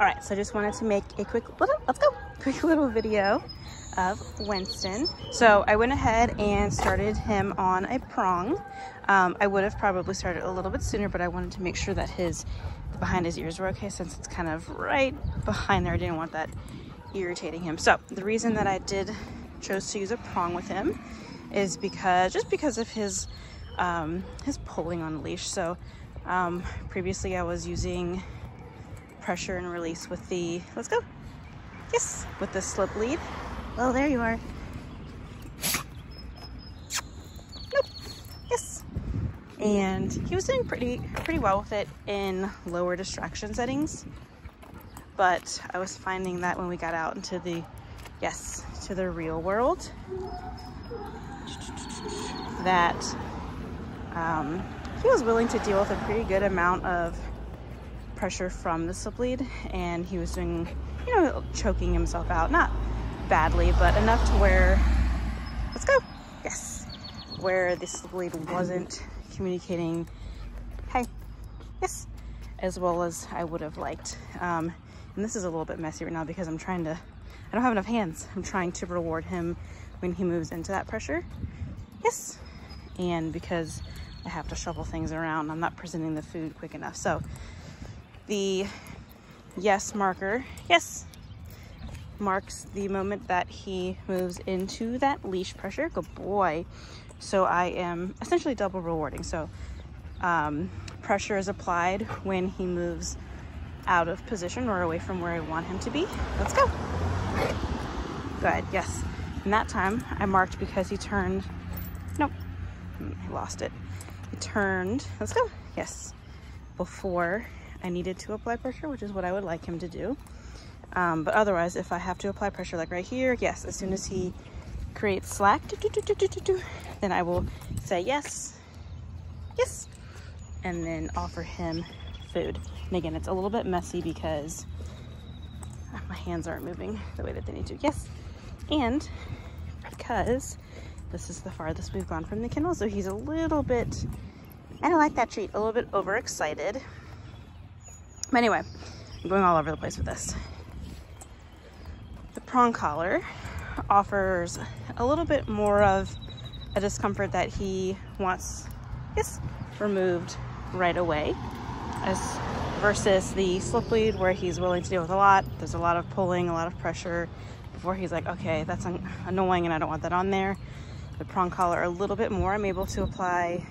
All right, so I just wanted to make a quick little video of Winston. So I went ahead and started him on a prong. I would have probably started a little bit sooner, but I wanted to make sure that behind his ears were okay, since it's kind of right behind there. I didn't want that irritating him. So the reason that I chose to use a prong with him is because of his pulling on the leash. So previously I was using pressure and release with the, let's go, yes, with the slip lead. Oh, there you are. Nope. Yes. And he was doing pretty well with it in lower distraction settings, but I was finding that when we got out into the real world, that he was willing to deal with a pretty good amount of pressure from the slip lead, and he was doing, choking himself out, not badly, but enough to where, let's go, yes, where the slip lead wasn't communicating, hey, yes, as well as I would have liked. And this is a little bit messy right now because I don't have enough hands. I'm trying to reward him when he moves into that pressure, yes, and because I have to shuffle things around, I'm not presenting the food quick enough. So the yes marker, yes, marks the moment that he moves into that leash pressure. Good boy. So I am essentially double rewarding. So pressure is applied when he moves out of position or away from where I want him to be. Let's go. Good, yes. And that time I marked because he turned, nope, I lost it. He turned, let's go, yes, before I needed to apply pressure, which is what I would like him to do. But otherwise, if I have to apply pressure, like right here, yes, as soon as he creates slack, then I will say yes, yes, and then offer him food. And again, it's a little bit messy because my hands aren't moving the way that they need to. Yes, and because this is the farthest we've gone from the kennel, so he's a little bit, I don't like that treat, a little bit overexcited. But anyway, I'm going all over the place with this. The prong collar offers a little bit more of a discomfort that he wants, yes, removed right away, as versus the slip lead where he's willing to deal with a lot. There's a lot of pulling, a lot of pressure before he's like, okay, that's annoying and I don't want that on there. The prong collar a little bit more. I'm able to apply,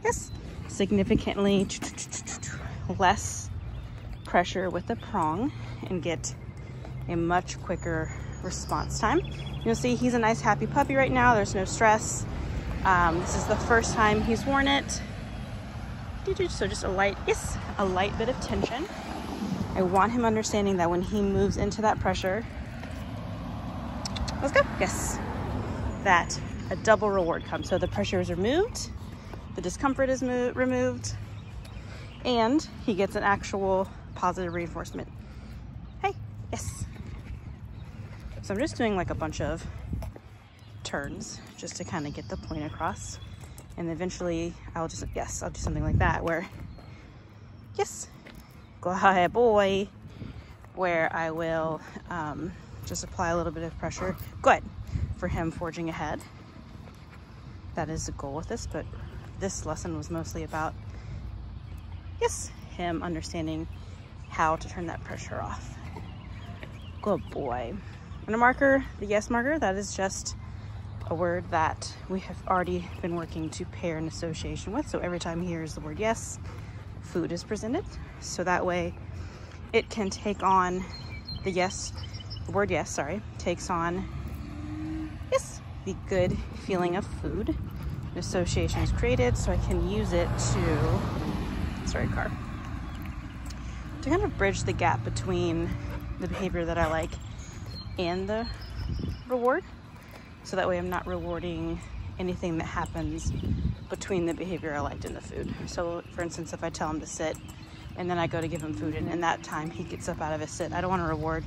yes, significantly less pressure with the prong and get a much quicker response time. You'll see he's a nice happy puppy right now. There's no stress. This is the first time he's worn it. So just a light bit of tension. I want him understanding that when he moves into that pressure, let's go, yes, that a double reward comes. So the pressure is removed, the discomfort is removed, and he gets an actual positive reinforcement. Hey, yes. So I'm just doing like a bunch of turns just to kind of get the point across. And eventually I'll do something like that where, yes, go ahead, boy, where I will just apply a little bit of pressure. Good for him forging ahead. That is the goal with this, but this lesson was mostly about, yes, him understanding how to turn that pressure off. Good boy. And a marker, the yes marker, that is just a word that we have already been working to pair an association with. So every time he hears the word yes, food is presented. So that way it can take on the word yes, sorry, takes on, yes, the good feeling of food. An association is created so I can use it to, sorry, car, to kind of bridge the gap between the behavior that I like and the reward. So that way I'm not rewarding anything that happens between the behavior I liked and the food. So for instance, if I tell him to sit and then I go to give him food and in that time he gets up out of his sit, I don't want to reward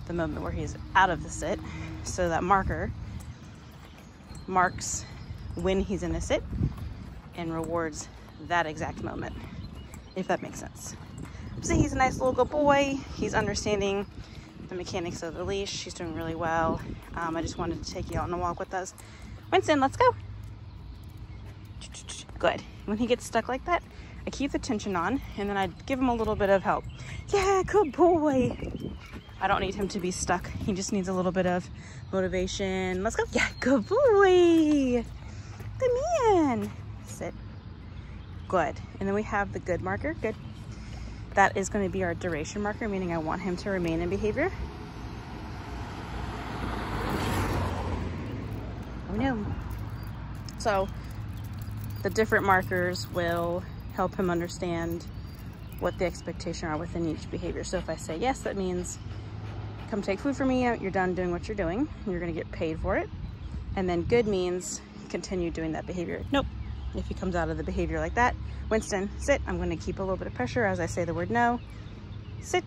the moment where he's out of the sit. So that marker marks when he's in a sit and rewards that exact moment, if that makes sense. So he's a nice little good boy. He's understanding the mechanics of the leash. He's doing really well. I just wanted to take you out on a walk with us. Winston, let's go. Good. When he gets stuck like that, I keep the tension on, and then I give him a little bit of help. Yeah, good boy. I don't need him to be stuck. He just needs a little bit of motivation. Let's go. Yeah, good boy. Good man. Sit. Good. And then we have the good marker. Good. That is going to be our duration marker, meaning I want him to remain in behavior. Oh no. So the different markers will help him understand what the expectations are within each behavior. So if I say yes, that means come take food from me, you're done doing what you're doing, and you're gonna get paid for it. And then good means continue doing that behavior. Nope. If he comes out of the behavior like that, Winston, sit. I'm gonna keep a little bit of pressure as I say the word no. Sit.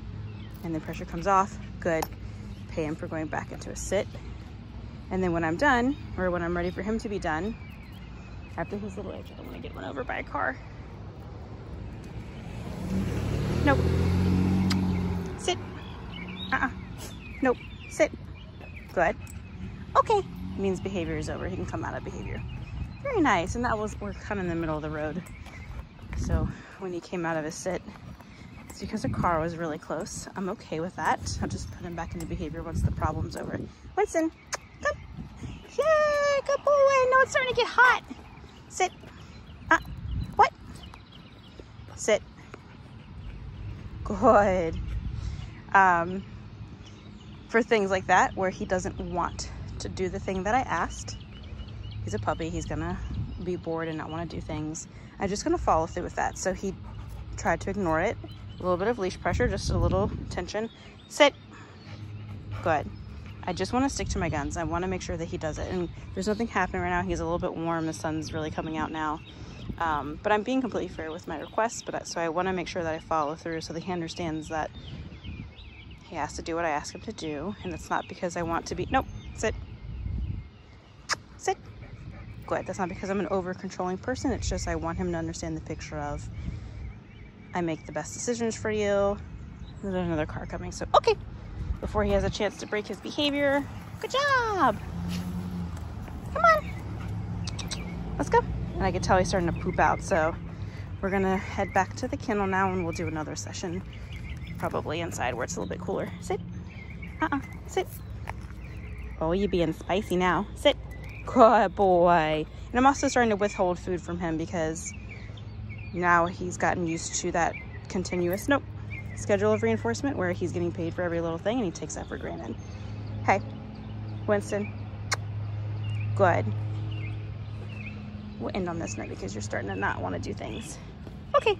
And then pressure comes off. Good. Pay him for going back into a sit. And then when I'm done, or when I'm ready for him to be done, after his little edge, I don't wanna get run over by a car. Nope. Sit. Nope. Sit. Good. Okay. It means behavior is over. He can come out of behavior. Very nice. And we're kind of in the middle of the road. So when he came out of his sit, it's because a car was really close. I'm okay with that. I'll just put him back into behavior once the problem's over. Winston, come. Yay, good boy. No, it's starting to get hot. Sit. What? Sit. Good. For things like that, where he doesn't want to do the thing that I asked, he's a puppy, he's gonna be bored and not want to do things. I'm just gonna follow through with that. So he tried to ignore it. A little bit of leash pressure, just a little tension. Sit. Good. I just want to stick to my guns. I want to make sure that he does it. And there's nothing happening right now. He's a little bit warm. The sun's really coming out now. But I'm being completely fair with my requests. So I want to make sure that I follow through so that he understands that he has to do what I ask him to do. And it's not because I want to be, nope, sit. Sit. Good. That's not because I'm an over-controlling person. It's just I want him to understand the picture of I make the best decisions for you. There's another car coming. So, okay. Before he has a chance to break his behavior. Good job. Come on. Let's go. And I can tell he's starting to poop out. So we're going to head back to the kennel now and we'll do another session. Probably inside where it's a little bit cooler. Sit. Sit. Oh, you're being spicy now. Sit. Good boy. And I'm also starting to withhold food from him because now he's gotten used to that continuous schedule of reinforcement where he's getting paid for every little thing and he takes that for granted. Hey, Winston. Good. We'll end on this note because you're starting to not want to do things. Okay.